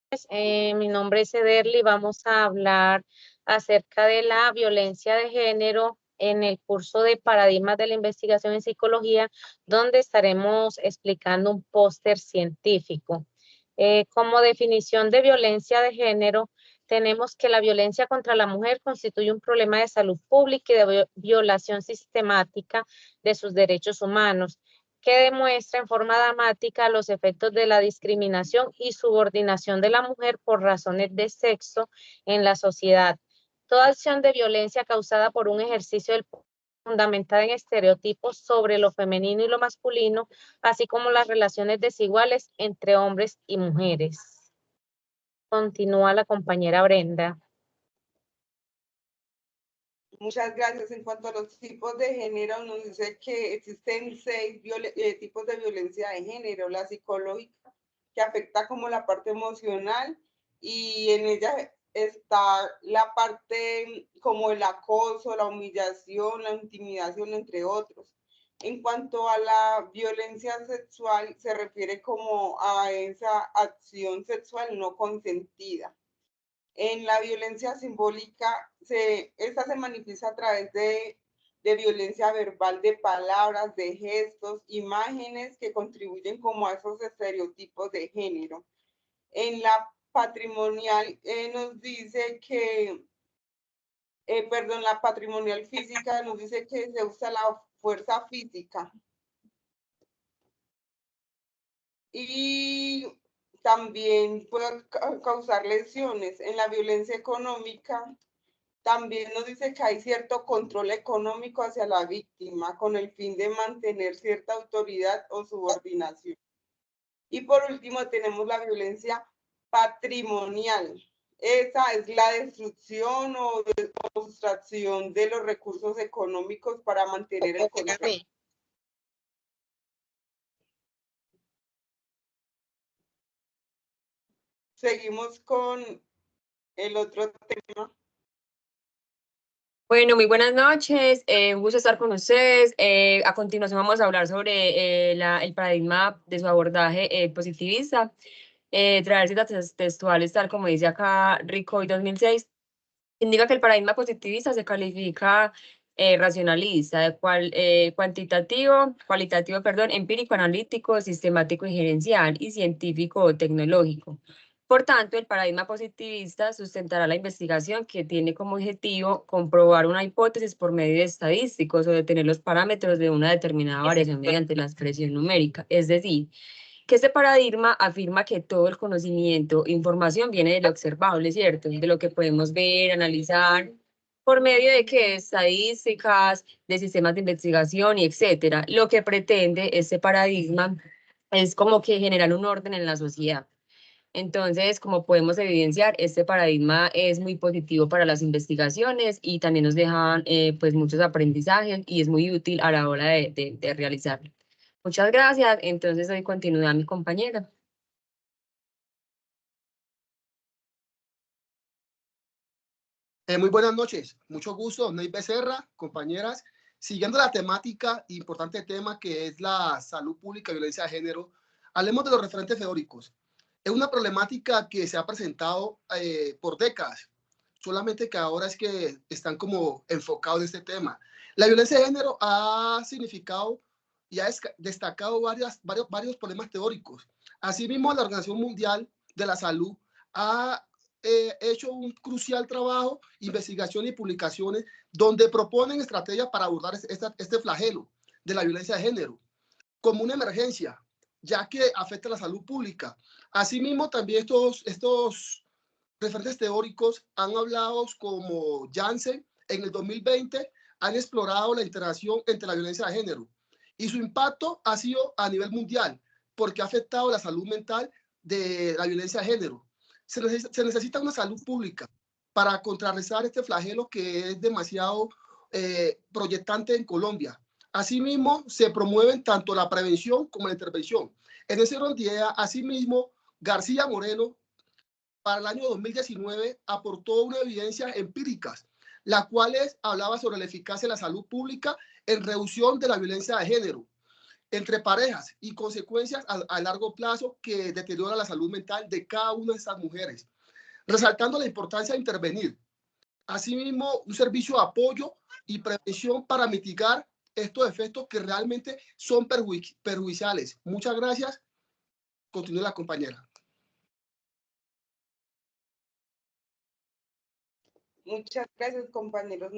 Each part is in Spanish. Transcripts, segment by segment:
Mi nombre es Ederly. Vamos a hablar acerca de la violencia de género en el curso de Paradigmas de la Investigación en Psicología, donde estaremos explicando un póster científico. Como definición de violencia de género, tenemos que la violencia contra la mujer constituye un problema de salud pública y de violación sistemática de sus derechos humanos, que demuestra en forma dramática los efectos de la discriminación y subordinación de la mujer por razones de sexo en la sociedad. Toda acción de violencia causada por un ejercicio del fundamentada en estereotipos sobre lo femenino y lo masculino, así como las relaciones desiguales entre hombres y mujeres. Continúa la compañera Brenda. Muchas gracias. En cuanto a los tipos de género, nos dice que existen 6 tipos de violencia de género: la psicológica, que afecta como la parte emocional, y en ella está la parte como el acoso, la humillación, la intimidación, entre otros. En cuanto a la violencia sexual, se refiere como a esa acción sexual no consentida. En la violencia simbólica, esta se manifiesta a través de violencia verbal, de palabras, de gestos, imágenes que contribuyen como a esos estereotipos de género. En la patrimonial nos dice que, la patrimonial física nos dice que se usa la fuerza física. Y también puede causar lesiones. En la violencia económica también nos dice que hay cierto control económico hacia la víctima con el fin de mantener cierta autoridad o subordinación. Y por último tenemos la violencia patrimonial. Esa es la destrucción o sustracción de los recursos económicos para mantener el control. Seguimos con el otro tema. Bueno, muy buenas noches, un gusto estar con ustedes. A continuación vamos a hablar sobre el paradigma de su abordaje positivista. Traer citas textuales, tal como dice acá Ricoy 2006, indica que el paradigma positivista se califica racionalista, cualitativo, empírico, analítico, sistemático y gerencial, y científico o tecnológico. Por tanto, el paradigma positivista sustentará la investigación que tiene como objetivo comprobar una hipótesis por medio de estadísticos o detener los parámetros de una determinada variación mediante la expresión numérica. Es decir, que este paradigma afirma que todo el conocimiento, información viene de lo observable, ¿cierto? De lo que podemos ver, analizar, por medio de que estadísticas, de sistemas de investigación y etcétera. Lo que pretende este paradigma es como que generar un orden en la sociedad. Entonces, como podemos evidenciar, este paradigma es muy positivo para las investigaciones y también nos dejan pues muchos aprendizajes y es muy útil a la hora de realizarlo. Muchas gracias. Entonces, doy continuidad a mi compañera. Muy buenas noches, mucho gusto, Ney Becerra, compañeras. Siguiendo la temática, importante tema que es la salud pública y violencia de género, hablemos de los referentes teóricos. Es una problemática que se ha presentado por décadas, solamente que ahora es que están como enfocados en este tema. La violencia de género ha significado y ha destacado varios problemas teóricos. Asimismo, la Organización Mundial de la Salud ha hecho un crucial trabajo, investigación y publicaciones donde proponen estrategias para abordar este flagelo de la violencia de género como una emergencia, ya que afecta a la salud pública. Asimismo, también estos referentes teóricos han hablado como Janssen en el 2020, han explorado la interacción entre la violencia de género y su impacto ha sido a nivel mundial porque ha afectado la salud mental de la violencia de género. Se necesita una salud pública para contrarrestar este flagelo que es demasiado proyectante en Colombia. Asimismo, se promueven tanto la prevención como la intervención. En ese orden de idea, asimismo, García Moreno, para el año 2019, aportó una evidencia empíricas, las cuales hablaba sobre la eficacia de la salud pública en reducción de la violencia de género. entre parejas y consecuencias a largo plazo que deterioran la salud mental de cada una de estas mujeres, resaltando la importancia de intervenir. Asimismo, un servicio de apoyo y prevención para mitigar estos efectos que realmente son perjudiciales. Muchas gracias. Continúe la compañera. Muchas gracias, compañeros.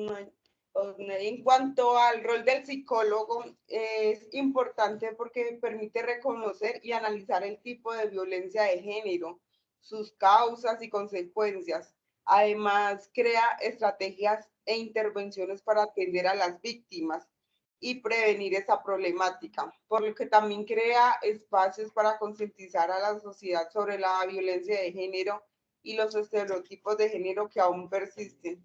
En cuanto al rol del psicólogo, es importante porque permite reconocer y analizar el tipo de violencia de género, sus causas y consecuencias. Además, crea estrategias e intervenciones para atender a las víctimas y prevenir esa problemática, por lo que también crea espacios para concientizar a la sociedad sobre la violencia de género y los estereotipos de género que aún persisten.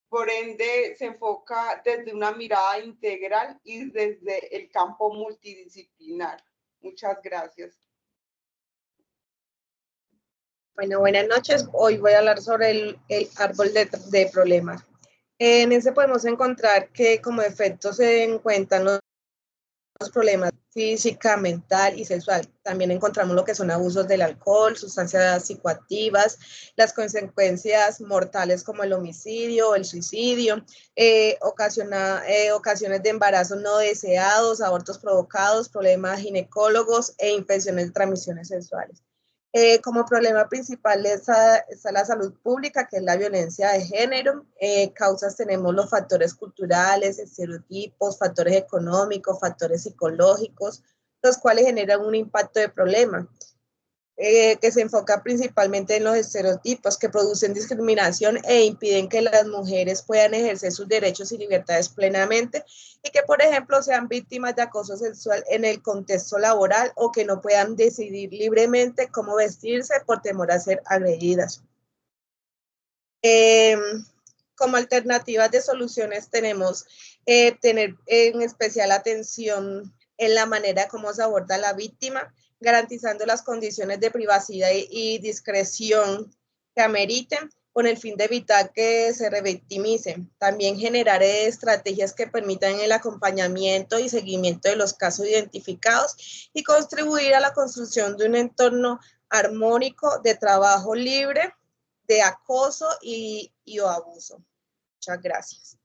Por ende, se enfoca desde una mirada integral y desde el campo multidisciplinar. Muchas gracias. Bueno, buenas noches. Hoy voy a hablar sobre el árbol de problemas. En ese podemos encontrar que como efectos se encuentran los problemas física, mental y sexual. También encontramos lo que son abusos del alcohol, sustancias psicoactivas, las consecuencias mortales como el homicidio, el suicidio, ocasiones de embarazos no deseados, abortos provocados, problemas ginecólogos e infecciones de transmisiones sexuales. Como problema principal está la salud pública, que es la violencia de género. Causas tenemos los factores culturales, estereotipos, factores económicos, factores psicológicos, los cuales generan un impacto de problema, que se enfoca principalmente en los estereotipos que producen discriminación e impiden que las mujeres puedan ejercer sus derechos y libertades plenamente y que, por ejemplo, sean víctimas de acoso sexual en el contexto laboral o que no puedan decidir libremente cómo vestirse por temor a ser agredidas. Como alternativas de soluciones tenemos tener en especial atención en la manera como se aborda a la víctima, garantizando las condiciones de privacidad y discreción que ameriten con el fin de evitar que se revictimicen. También generar estrategias que permitan el acompañamiento y seguimiento de los casos identificados y contribuir a la construcción de un entorno armónico de trabajo libre de acoso y o abuso. Muchas gracias.